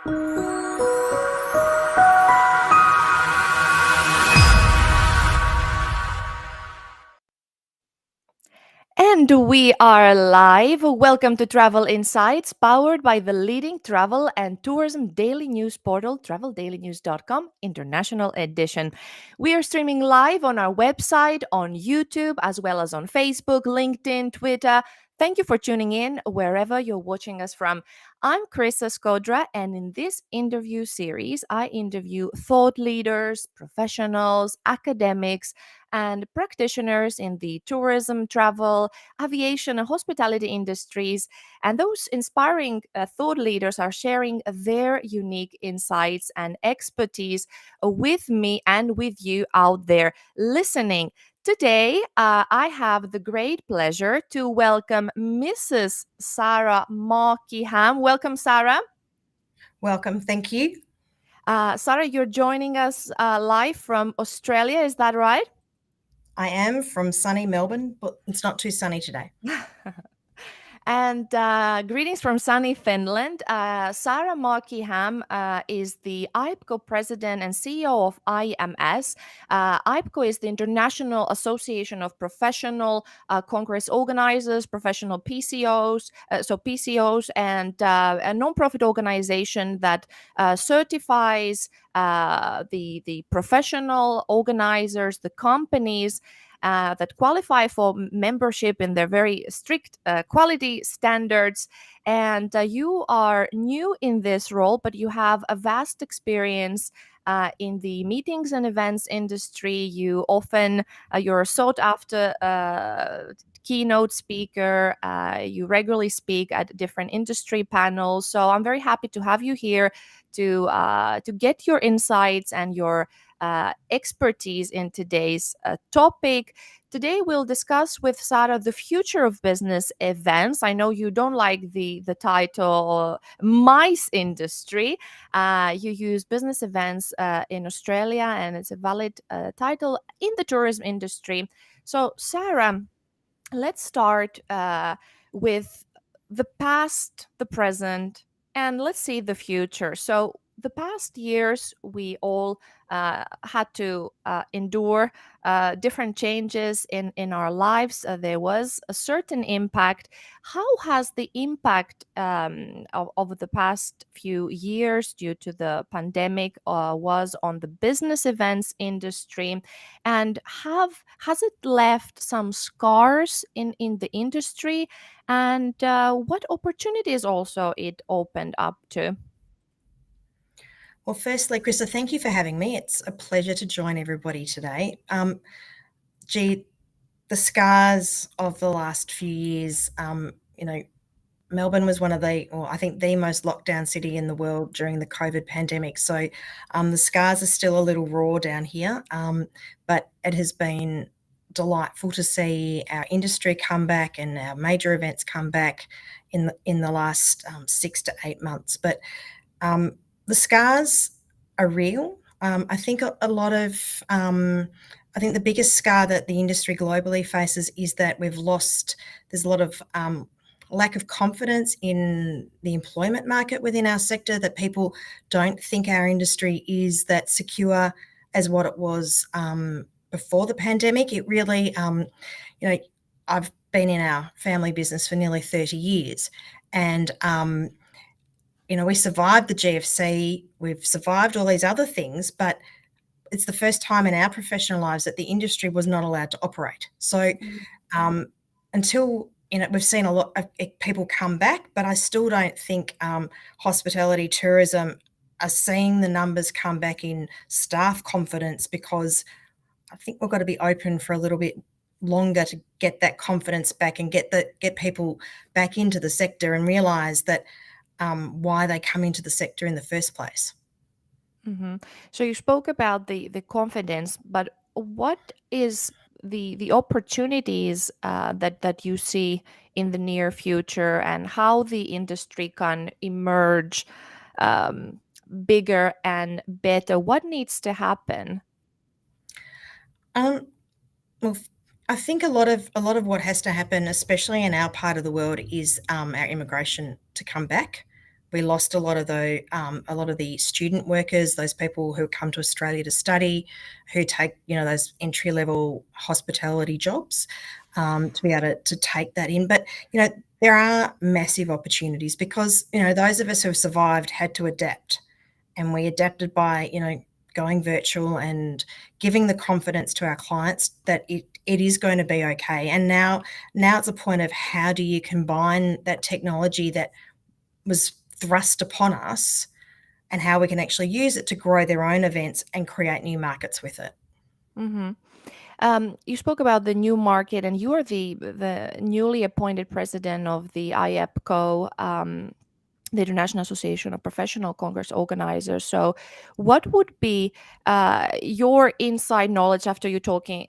And we are live. Welcome to Travel Insights, powered by the leading travel and tourism daily news portal, TravelDailyNews.com, International Edition. We are streaming live on our website, on YouTube, as well as on Facebook, LinkedIn, Twitter. Thank you for tuning in wherever you're watching us from. I'm Chryssa Skodra, and in this interview series, I interview thought leaders, professionals, academics, and practitioners in the tourism, travel, aviation, and hospitality industries. And those inspiring thought leaders are sharing their unique insights and expertise with me and with you out there listening. Today, I have the great pleasure to welcome Mrs. Sarah Markey-Hamm. Welcome, Sarah. Welcome. Thank you. Sarah, you're joining us live from Australia. Is that right? I am from sunny Melbourne, but it's not too sunny today. And greetings from sunny Finland. Sarah Markey-Hamm is the IAPCO president and CEO of ICMS. IAPCO is the International Association of Professional Congress Organizers, Professional PCOs, PCOs, and a nonprofit organization that certifies the professional organizers, the companies that qualify for membership in their very strict quality standards. And you are new in this role, but you have a vast experience in the meetings and events industry. You often, you're a sought after keynote speaker. You regularly speak at different industry panels. So I'm very happy to have you here to get your insights and your expertise in today's topic. Today, we'll discuss with Sarah the future of business events. I know you don't like the title MICE industry. You use business events in Australia, and it's a valid title in the tourism industry. So, Sarah, let's start with the past, the present, and let's see the future. So, the past years, we all had to endure different changes in our lives. There was a certain impact. How has the impact of the past few years due to the pandemic was on the business events industry? And has it left some scars in the industry? And what opportunities also it opened up to? Well, firstly, Chryssa, thank you for having me. It's a pleasure to join everybody today. The scars of the last few years, Melbourne was one of I think the most locked down city in the world during the COVID pandemic. So the scars are still a little raw down here, but it has been delightful to see our industry come back and our major events come back in the last 6 to 8 months. But the scars are real. I think I think the biggest scar that the industry globally faces is that there's a lot of lack of confidence in the employment market within our sector, that people don't think our industry is that secure as what it was before the pandemic. It really, I've been in our family business for nearly 30 years, and we survived the GFC, we've survived all these other things, but it's the first time in our professional lives that the industry was not allowed to operate. So until, we've seen a lot of people come back, but I still don't think hospitality, tourism are seeing the numbers come back in staff confidence, because I think we've got to be open for a little bit longer to get that confidence back and get people back into the sector and realise that why they come into the sector in the first place. Mm-hmm. So you spoke about the confidence, but what is the opportunities that you see in the near future, and how the industry can emerge bigger and better? What needs to happen? Well, I think a lot of what has to happen, especially in our part of the world, is our immigration to come back. We lost a lot of the student workers, those people who come to Australia to study, who take, those entry-level hospitality jobs, to be able to take that in. But, there are massive opportunities because, those of us who have survived had to adapt, and we adapted by, going virtual and giving the confidence to our clients that it is going to be okay. And now it's a point of how do you combine that technology that was thrust upon us and how we can actually use it to grow their own events and create new markets with it. Mm-hmm. You spoke about the new market, and you are the newly appointed president of the IAPCO, the International Association of Professional Congress Organizers. So, what would be your inside knowledge after you're talking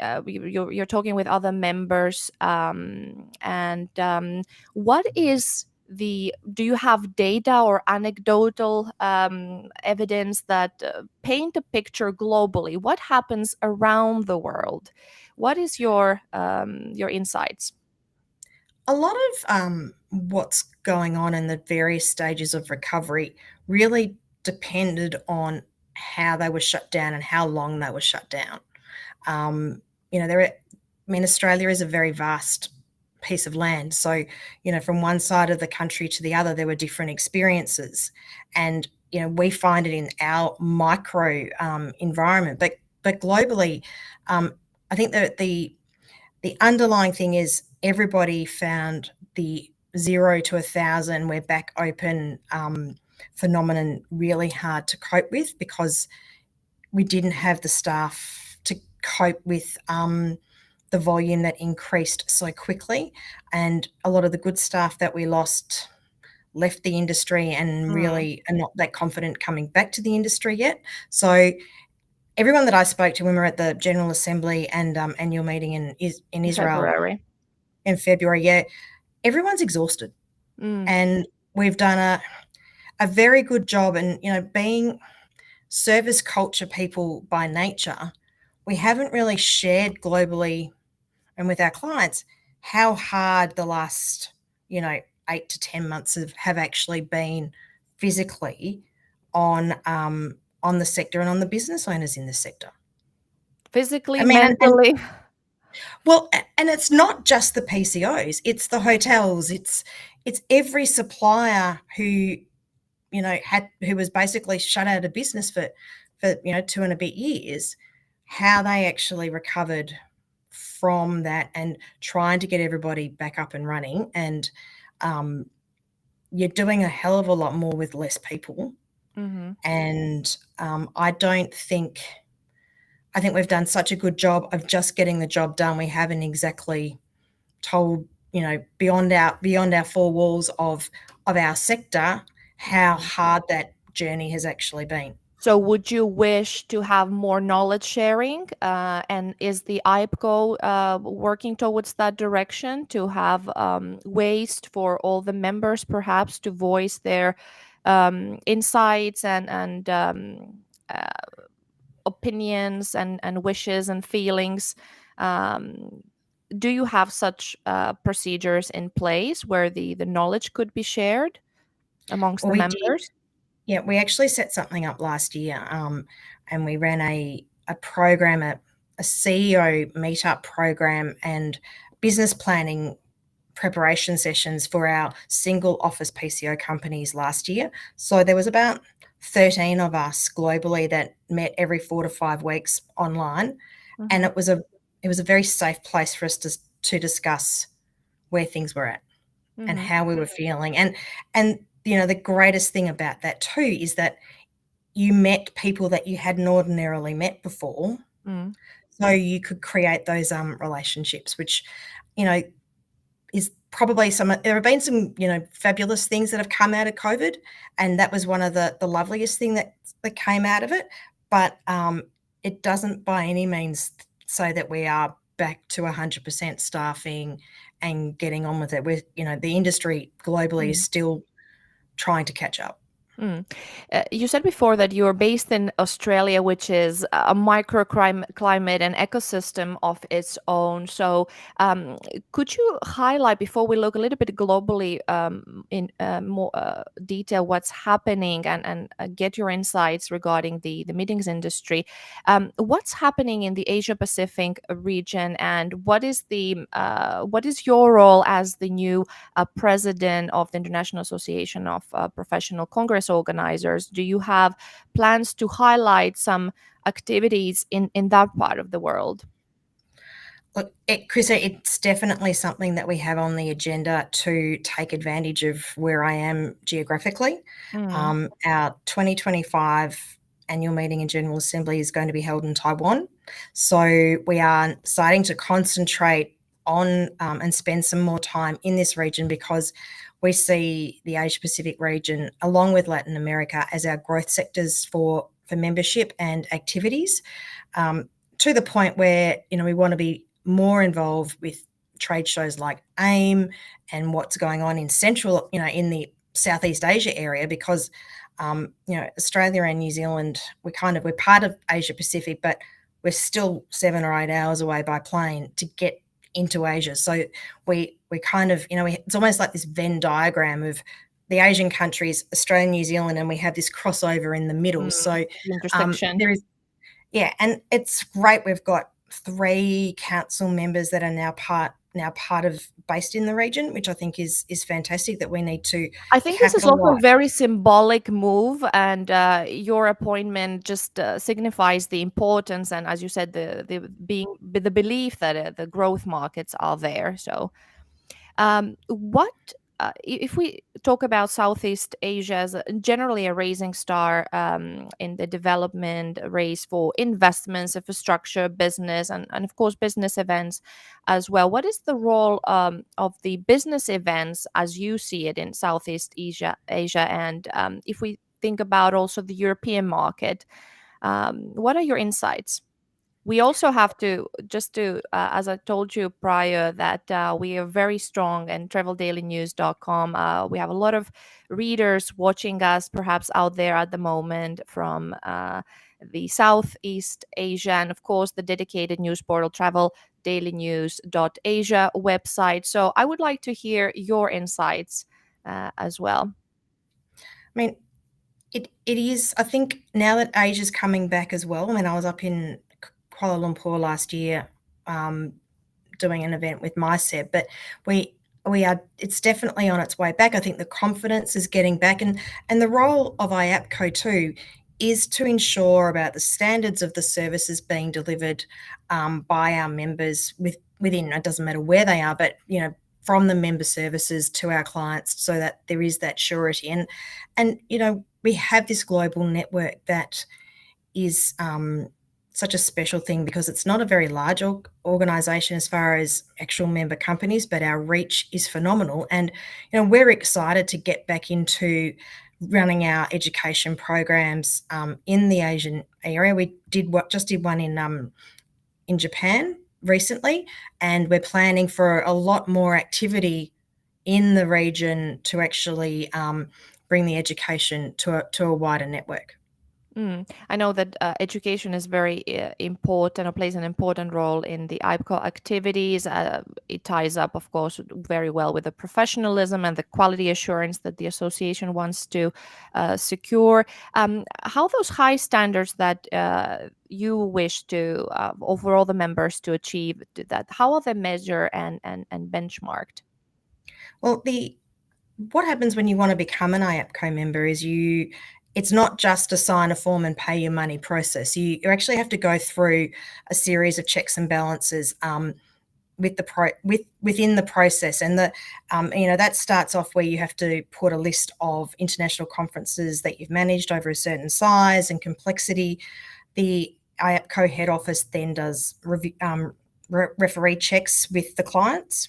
with other members, and what is do you have data or anecdotal evidence that paint a picture globally? What happens around the world? What is your insights? A lot of what's going on in the various stages of recovery really depended on how they were shut down and how long they were shut down. Australia is a very vast piece of land. So, from one side of the country to the other, there were different experiences. And, we find it in our micro environment. But globally, I think that the underlying thing is everybody found the 0 to 1,000, we're back open phenomenon really hard to cope with because we didn't have the staff to cope with the volume that increased so quickly. And a lot of the good staff that we lost left the industry and really are not that confident coming back to the industry yet. So everyone that I spoke to when we were at the General Assembly and annual meeting in Israel in February, everyone's exhausted. And we've done a very good job. And, being service culture people by nature, we haven't really shared globally and with our clients how hard the last, 8 to 10 months have actually been physically on the sector and on the business owners in the sector. Physically, mentally. And it's not just the PCOs, it's the hotels, it's every supplier who, who was basically shut out of business for 2 and a bit years, how they actually recovered from that and trying to get everybody back up and running. And you're doing a hell of a lot more with less people. Mm-hmm. And I think we've done such a good job of just getting the job done. We haven't exactly told, beyond our 4 walls of our sector, how hard that journey has actually been. So would you wish to have more knowledge sharing? And is the IAPCO working towards that direction to have ways for all the members perhaps to voice their insights and opinions and wishes and feelings? Do you have such procedures in place where the knowledge could be shared amongst the members? Yeah, we actually set something up last year, and we ran a program, a CEO meetup program and business planning preparation sessions for our single office PCO companies last year. So there was about 13 of us globally that met every 4 to 5 weeks online, and it was a very safe place for us to discuss where things were at and how we were feeling. And the greatest thing about that too is that you met people that you hadn't ordinarily met before. So you could create those relationships, which, is probably there have been some, fabulous things that have come out of COVID, and that was one of the loveliest thing that came out of it. But it doesn't by any means say that we are back to 100% staffing and getting on with it. The industry globally is still trying to catch up. Mm. You said before that you are based in Australia, which is a microclimate and ecosystem of its own. So, could you highlight, before we look a little bit globally, in more detail, what's happening and get your insights regarding the meetings industry? What's happening in the Asia Pacific region, and what is your role as the new president of the International Association of Professional Congress Organizers? Do you have plans to highlight some activities in that part of the world? Look, Chryssa, it's definitely something that we have on the agenda to take advantage of where I am geographically. Mm. Our 2025 annual meeting and General Assembly is going to be held in Taiwan. So we are starting to concentrate on and spend some more time in this region because we see the Asia Pacific region, along with Latin America, as our growth sectors for membership and activities. To the point where we want to be more involved with trade shows like AIM and what's going on in central, in the Southeast Asia area, because Australia and New Zealand, we're part of Asia Pacific, but we're still 7 or 8 hours away by plane to get into Asia. So we kind of, it's almost like this Venn diagram of the Asian countries, Australia, New Zealand, and we have this crossover in the middle. So The intersection. there is, yeah, and it's great. We've got 3 council members that are now part of based in the region, which I think is fantastic, that we need to I think this is also a capitalise. very symbolic move, and your appointment just signifies the importance, and as you said, the belief that the growth markets are there. So, what if we talk about Southeast Asia as generally a rising star in the development race for investments, infrastructure, business, and of course business events as well? What is the role of the business events as you see it in Southeast Asia, and if we think about also the European market, what are your insights? We also have to just to as I told you prior, that we are very strong in traveldailynews.com. We have a lot of readers watching us perhaps out there at the moment from the Southeast Asia, and of course the dedicated news portal traveldailynews.asia website. So I would like to hear your insights as well. I mean, it is. I think now that Asia's coming back as well. I mean, I was up in Kuala Lumpur last year, doing an event with MySeb, but we are. It's definitely on its way back. I think the confidence is getting back, and the role of IAPCO too is to ensure about the standards of the services being delivered by our members within. It doesn't matter where they are, but from the member services to our clients, so that there is that surety. And we have this global network that is such a special thing, because it's not a very large organisation as far as actual member companies, but our reach is phenomenal. And we're excited to get back into running our education programs in the Asian area. We just did one in Japan recently, and we're planning for a lot more activity in the region to actually bring the education to a wider network. I know that education is very important, or plays an important role in the IPCO activities. It ties up, of course, very well with the professionalism and the quality assurance that the association wants to secure. How those high standards that you wish to for all the members to achieve, how are they measured and benchmarked? Well, what happens when you want to become an IAPCO member is it's not just a sign a form and pay your money process. You actually have to go through a series of checks and balances within the process, and that starts off where you have to put a list of international conferences that you've managed over a certain size and complexity. The IAPCO head office then does referee checks with the clients,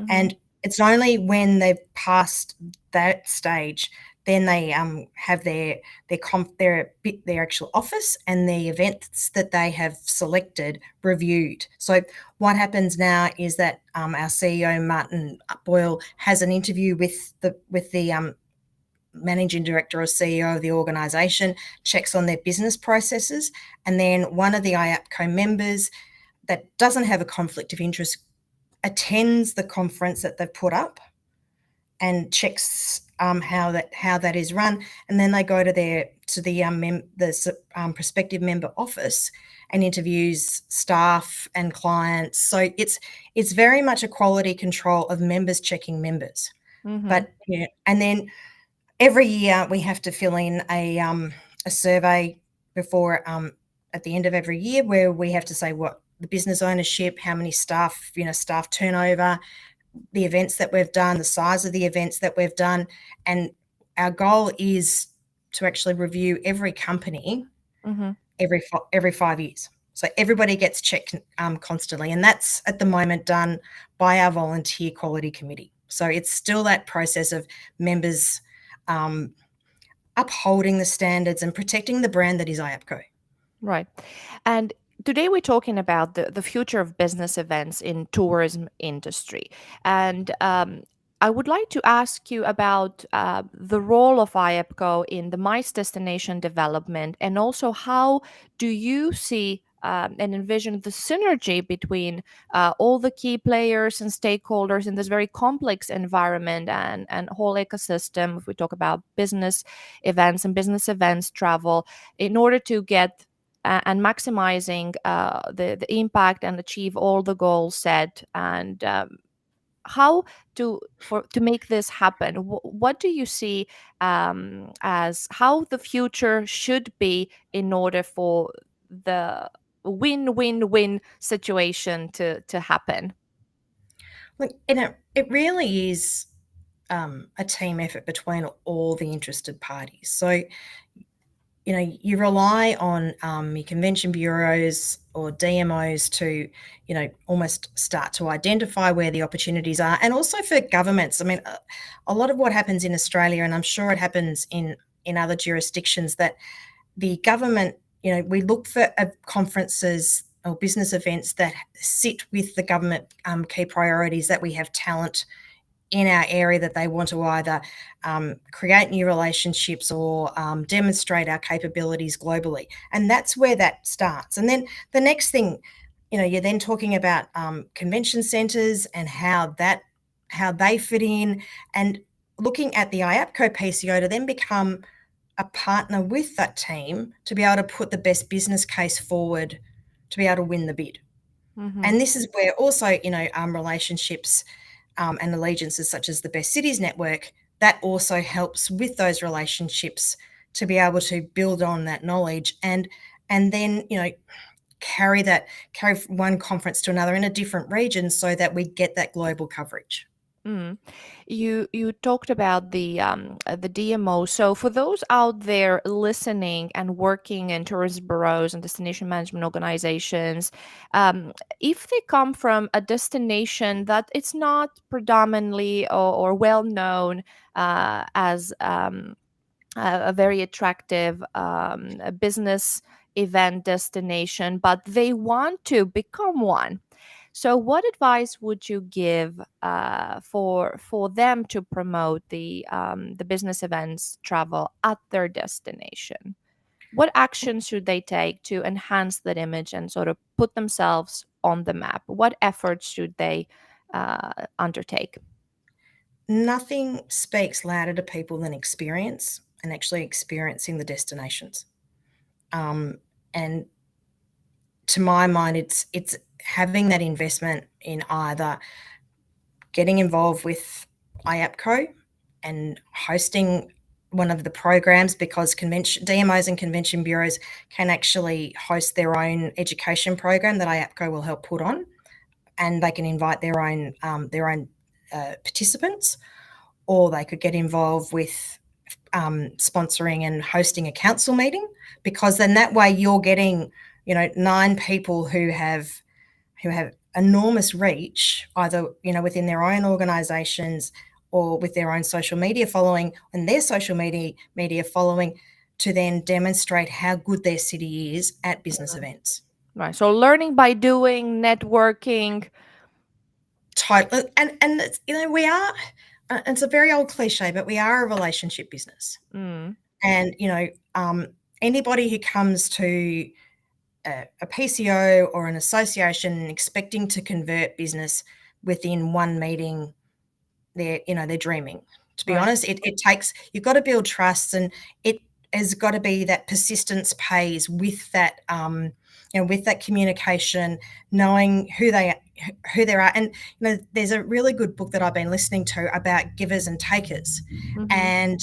and it's only when they've passed that stage, then they have their actual office and the events that they have selected reviewed. So what happens now is that our CEO Martin Boyle has an interview with the managing director or CEO of the organisation checks on their business processes, and then one of the IAPCO members that doesn't have a conflict of interest attends the conference that they've put up and checks how that is run, and then they go to the prospective member office and interviews staff and clients. So it's very much a quality control of members checking members. Mm-hmm. But yeah, and then every year we have to fill in a survey before at the end of every year, where we have to say what the business ownership, how many staff, staff turnover, the events that we've done, the size of the events that we've done. And our goal is to actually review every company Mm-hmm. every 5 years. So everybody gets checked constantly. And that's at the moment done by our volunteer quality committee. So it's still that process of members upholding the standards and protecting the brand that is IAPCO. Right. And today we're talking about the future of business events in tourism industry. And I would like to ask you about the role of IAPCO in the MICE destination development, and also how do you see and envision the synergy between all the key players and stakeholders in this very complex environment and whole ecosystem, if we talk about business events and business events travel, in order to get and maximizing the impact and achieve all the goals set, and how to make this happen. What do you see as how the future should be in order for the win-win-win situation to happen? Look, it really is a team effort between all the interested parties. So you rely on your convention bureaus or DMOs to, almost start to identify where the opportunities are, and also for governments. I mean, a lot of what happens in Australia, and I'm sure it happens in other jurisdictions, that the government, we look for conferences or business events that sit with the government key priorities, that we have talent in our area that they want to either create new relationships or demonstrate our capabilities globally. And that's where that starts. And then the next thing, you're then talking about convention centres and how they fit in, and looking at the IAPCO PCO to then become a partner with that team to be able to put the best business case forward to be able to win the bid. Mm-hmm. And this is where also, relationships and allegiances such as the Best Cities Network, that also helps with those relationships to be able to build on that knowledge and then, carry one conference to another in a different region so that we get that global coverage. Mm. You talked about the DMO. So for those out there listening and working in tourism bureaus and destination management organizations, if they come from a destination that it's not predominantly or well known as a very attractive business event destination, but they want to become one. So, what advice would you give for them to promote the business events travel at their destination? What actions should they take to enhance that image and sort of put themselves on the map? What efforts should they undertake? Nothing speaks louder to people than experience, and actually experiencing the destinations. And to my mind, it's having that investment in either getting involved with IAPCO and hosting one of the programs, because DMOs and convention bureaus can actually host their own education program that IAPCO will help put on, and they can invite their own participants, or they could get involved with sponsoring and hosting a council meeting, because then that way you're getting 9 people who have enormous reach, either within their own organisations or with their own social media following and their social media following, to then demonstrate how good their city is at business events. Right. So learning by doing, networking. Totally. And it's a very old cliche, but we are a relationship business. And, anybody who comes to a PCO or an association expecting to convert business within one meeting, they're dreaming. To be honest, it takes, you've got to build trust, and it has got to be that persistence pays with that, with that communication, knowing who there are. And there's a really good book that I've been listening to about givers and takers, and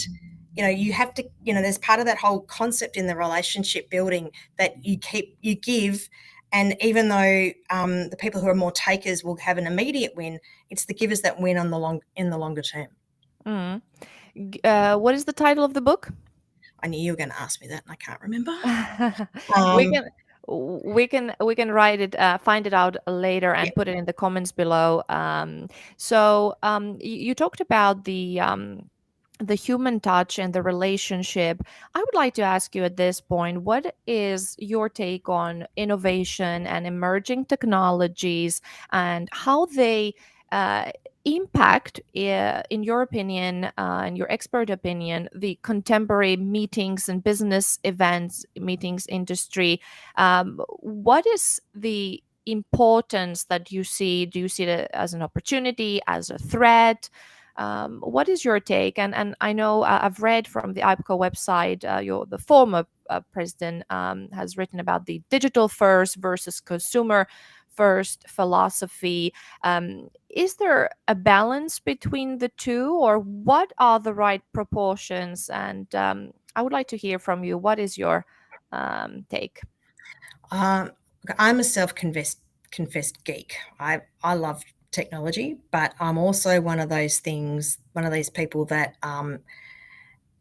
you have to, there's part of that whole concept in the relationship building that you give. And even though the people who are more takers will have an immediate win, it's the givers that win in the longer term. What is the title of the book? I knew you were going to ask me that, and I can't remember. We can write it, find it out later, and put it in the comments below. So you talked about the human touch and the relationship. I would like to ask you at this point, what is your take on innovation and emerging technologies, and how they impact, in your opinion, and your expert opinion, the contemporary meetings and business events, meetings industry? What is the importance that you see? Do you see it as an opportunity, as a threat? What is your take? And I know I've read from the IAPCO website, the former president has written about the digital first versus consumer first philosophy. Is there a balance between the two, or what are the right proportions? And I would like to hear from you. What is your take? I'm a self-confessed geek. I love technology, but I'm also one of these people that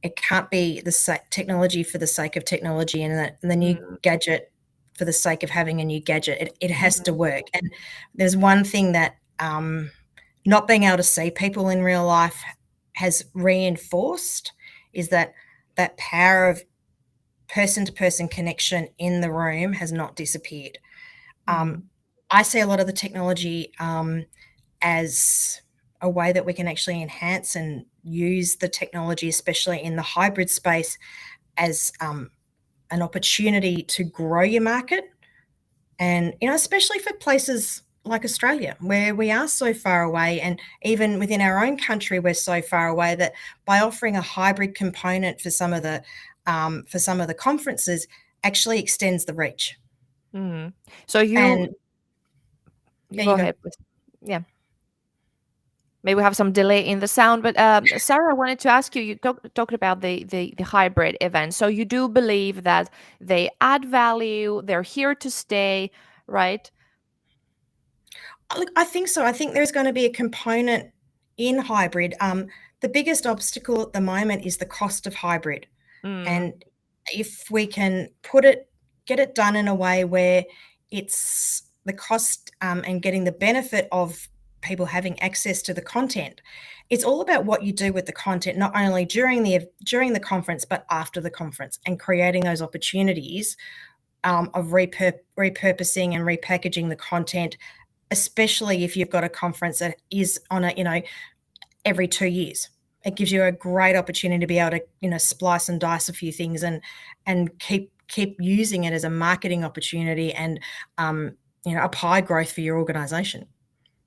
it can't be the technology for the sake of technology, and the new gadget for the sake of having a new gadget. It has to work. And there's one thing that not being able to see people in real life has reinforced, is that power of person-to-person connection in the room has not disappeared. I see a lot of the technology as a way that we can actually enhance and use the technology, especially in the hybrid space, as an opportunity to grow your market. And, especially for places like Australia, where we are so far away, and even within our own country, we're so far away, that by offering a hybrid component for some of the conferences actually extends the reach. So you go ahead. Yeah. Maybe we have some delay in the sound, but Sarah, I wanted to ask you. You talked about the hybrid event. So you do believe that they add value, they're here to stay, right? Look, I think so. I think there's going to be a component in hybrid. The biggest obstacle at the moment is the cost of hybrid, and if we can get it done in a way where it's the cost and getting the benefit of people having access to the content. It's all about what you do with the content, not only during the conference, but after the conference, and creating those opportunities of repurposing and repackaging the content, especially if you've got a conference that is on every 2 years. It gives you a great opportunity to be able to, splice and dice a few things and keep using it as a marketing opportunity and, a pie growth for your organization.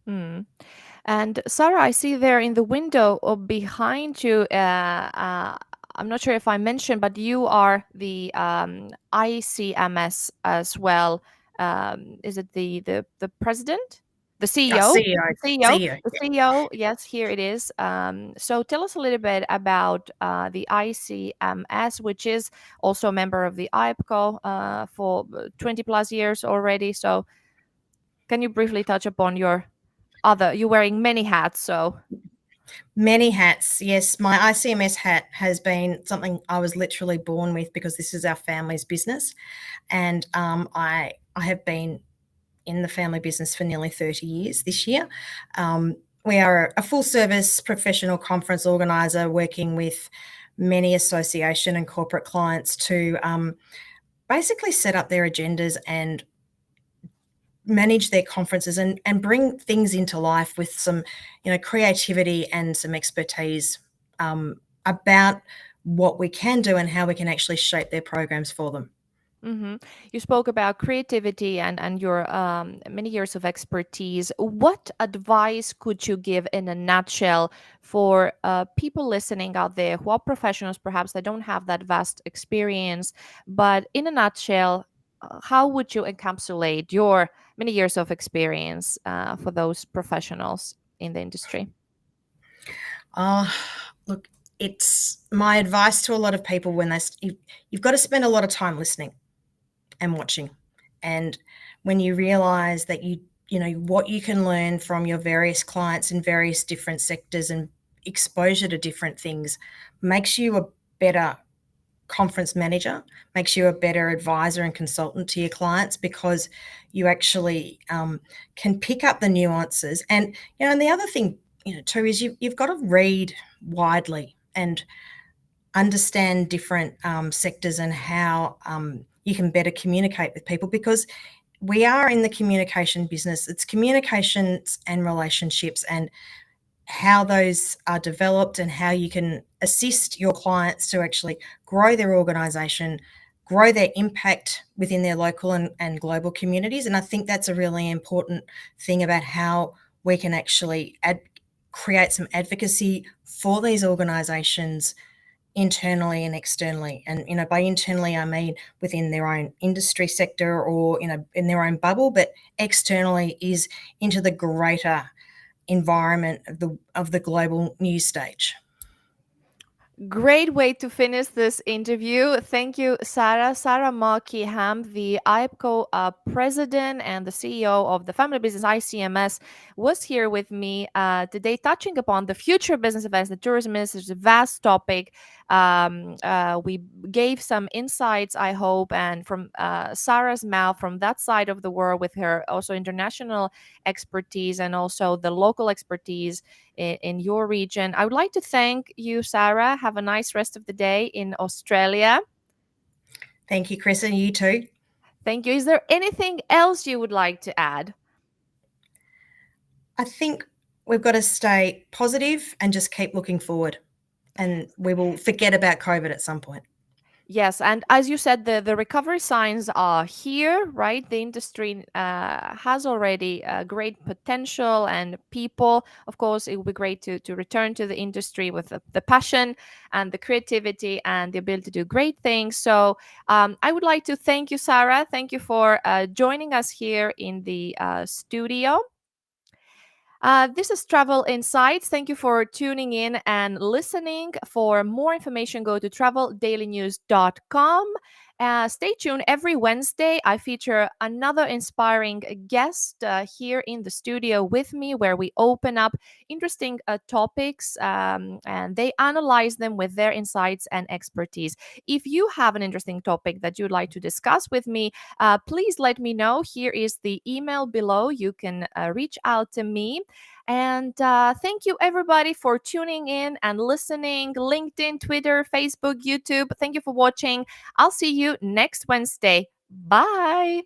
And Sarah, I see there in the window behind you, I'm not sure if I mentioned, but you are the ICMS as well. Is it the president? The CEO? CEO. The CEO, yes, here it is. So tell us a little bit about the ICMS, which is also a member of the IAPCO for 20 plus years already. So can you briefly touch upon you're wearing many hats, so. Many hats, yes. My ICMS hat has been something I was literally born with, because this is our family's business. And I have been in the family business for nearly 30 years this year. We are a full-service professional conference organiser, working with many association and corporate clients to basically set up their agendas and manage their conferences and bring things into life with some, creativity and some expertise about what we can do and how we can actually shape their programs for them. You spoke about creativity and your many years of expertise. What advice could you give in a nutshell for people listening out there who are professionals, perhaps they don't have that vast experience, but in a nutshell, how would you encapsulate your many years of experience for those professionals in the industry? Look, it's my advice to a lot of people when you've got to spend a lot of time listening and watching. And when you realize that what you can learn from your various clients in various different sectors and exposure to different things makes you a better conference manager, makes you a better advisor and consultant to your clients, because you actually can pick up the nuances. And the other thing too is you've got to read widely and understand different sectors and how you can better communicate with people, because we are in the communication business. It's communications and relationships and how those are developed and how you can assist your clients to actually grow their organisation, grow their impact within their local and global communities. And I think that's a really important thing about how we can actually create some advocacy for these organisations internally and externally. And by internally I mean within their own industry sector or in their own bubble, but externally is into the greater environment of the global news stage. Great way to finish this interview. Thank you, Sarah. Sarah Markey-Hamm, the IAPCO president and the CEO of the family business ICMS, was here with me today, touching upon the future business events, the tourism industry. It's a vast topic. We gave some insights, I hope, and from Sarah's mouth, from that side of the world, with her also international expertise and also the local expertise in your region. I would like to thank you, Sarah. Have a nice rest of the day in Australia. Thank you, Chris, and you too. Thank you. Is there anything else you would like to add? I think we've got to stay positive and just keep looking forward, and we will forget about COVID at some point. Yes, and as you said, the recovery signs are here, right? The industry has already great potential, and people, of course, it would be great to return to the industry with the passion and the creativity and the ability to do great things. So I would like to thank you, Sarah. Thank you for joining us here in the studio. This is Travel Insights. Thank you for tuning in and listening. For more information, go to TravelDailyNews.com. Stay tuned. Every Wednesday, I feature another inspiring guest here in the studio with me, where we open up interesting topics and they analyze them with their insights and expertise. If you have an interesting topic that you'd like to discuss with me, please let me know. Here is the email below. You can reach out to me. And thank you, everybody, for tuning in and listening. LinkedIn, Twitter, Facebook, YouTube. Thank you for watching. I'll see you next Wednesday. Bye.